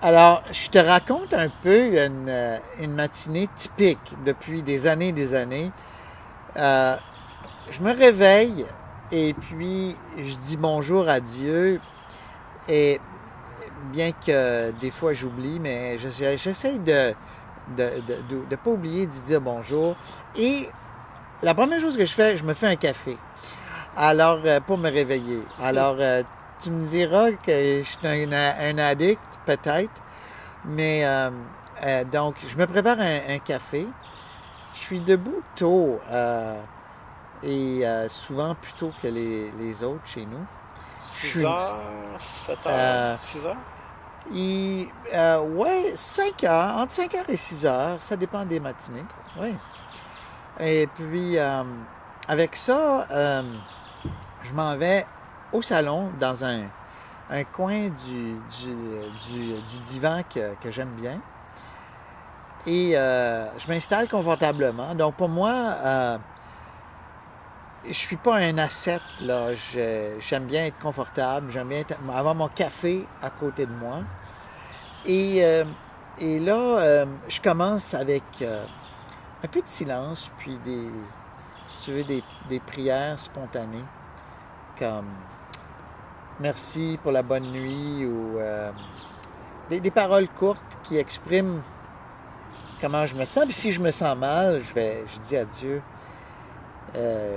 Alors, je te raconte un peu une matinée typique depuis des années et des années. Euh, je me réveille et puis je dis bonjour à Dieu. Et bien que des fois j'oublie, mais j'essaie de pas oublier d'y dire bonjour. Et la première chose que je fais, je me fais un café. Alors, pour me réveiller. Alors, tu me diras que je suis un addict, peut-être. Mais donc, je me prépare un café. Je suis debout tôt et souvent plus tôt que les autres chez nous. Je 6 suis. heures, 7 heures, Euh, 6 heures? ouais, 5 heures, entre 5 heures et 6 heures, ça dépend des matinées. Oui. Et puis, avec ça, je m'en vais au salon dans un coin du divan que j'aime bien. Et je m'installe confortablement. Donc pour moi, je suis pas un ascète, là. J'aime bien être confortable, j'aime bien avoir mon café à côté de moi. Et, euh, et là, je commence avec un peu de silence, puis si tu veux, des prières spontanées, comme merci pour la bonne nuit ou des paroles courtes qui expriment comment je me sens. Puis si je me sens mal, je dis à Dieu,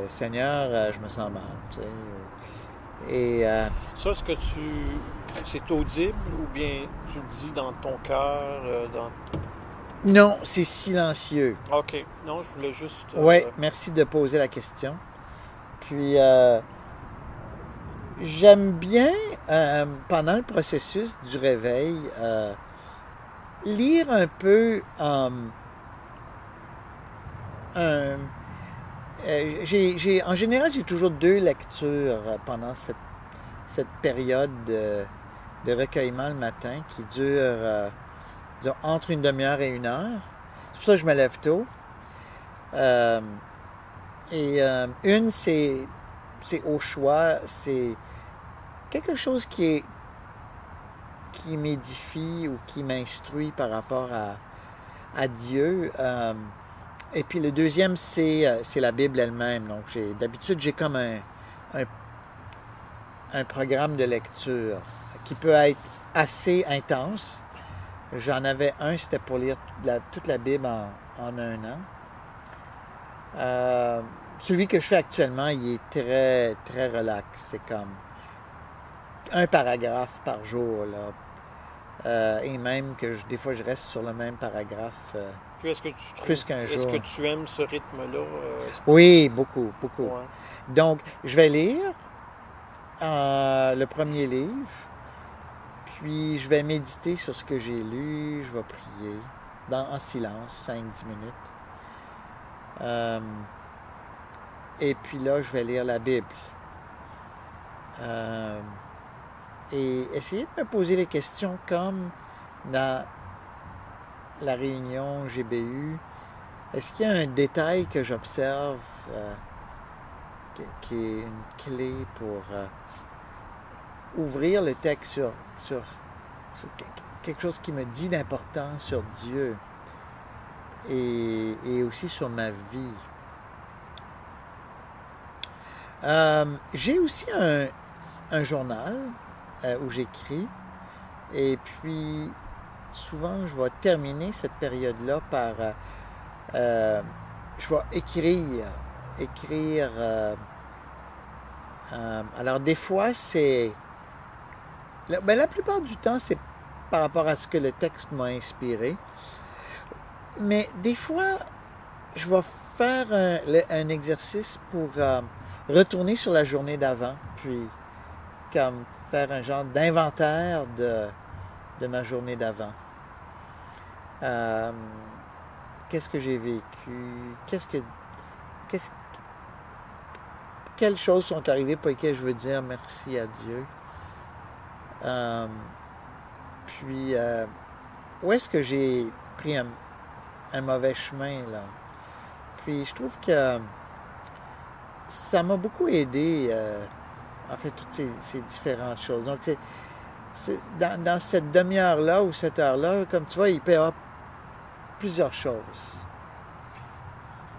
Seigneur, je me sens mal. Tu sais. Et Ça, est-ce que c'est audible ou bien tu le dis dans ton cœur, dans... non, c'est silencieux. Ok, non, je voulais juste... Ouais, merci de poser la question. Puis j'aime bien, pendant le processus du réveil, lire un peu un, en général, j'ai toujours deux lectures pendant cette période de recueillement le matin qui dure disons, entre une demi-heure et une heure. C'est pour ça que je me lève tôt. Euh, une, c'est au choix, c'est quelque chose qui m'édifie ou qui m'instruit par rapport à Dieu. Et puis le deuxième, c'est la Bible elle-même. Donc d'habitude, j'ai comme un, un programme de lecture qui peut être assez intense. J'en avais un, c'était pour lire toute la Bible en un an. Celui que je fais actuellement, il est très, très relax. C'est comme un paragraphe par jour, là. Et même que des fois, je reste sur le même paragraphe Puis est-ce que tu plus trouves... qu'un Est-ce que jour. tu aimes ce rythme-là? Oui, beaucoup, beaucoup. Ouais. Donc, je vais lire le premier livre, puis je vais méditer sur ce que j'ai lu, je vais prier en silence, 5 10 minutes. Euh, et puis là, je vais lire la Bible. Euh, et essayer de me poser les questions comme dans la réunion GBU. Est-ce qu'il y a un détail que j'observe qui est une clé pour ouvrir le texte sur quelque chose qui me dit d'important sur Dieu et aussi sur ma vie? J'ai aussi un journal où j'écris et puis souvent je vais terminer cette période-là par je vais écrire alors des fois c'est la plupart du temps c'est par rapport à ce que le texte m'a inspiré, mais des fois je vais faire un exercice pour retourner sur la journée d'avant, puis comme faire un genre d'inventaire de ma journée d'avant. Euh, Qu'est-ce que j'ai vécu? Qu'est-ce, quelles choses sont arrivées pour lesquelles je veux dire merci à Dieu? Euh, puis, où est-ce que j'ai pris un mauvais chemin, là? Puis, je trouve que ça m'a beaucoup aidé, en fait, toutes ces différentes choses. Donc, dans cette demi-heure-là ou cette heure-là, comme tu vois, il peut y avoir plusieurs choses.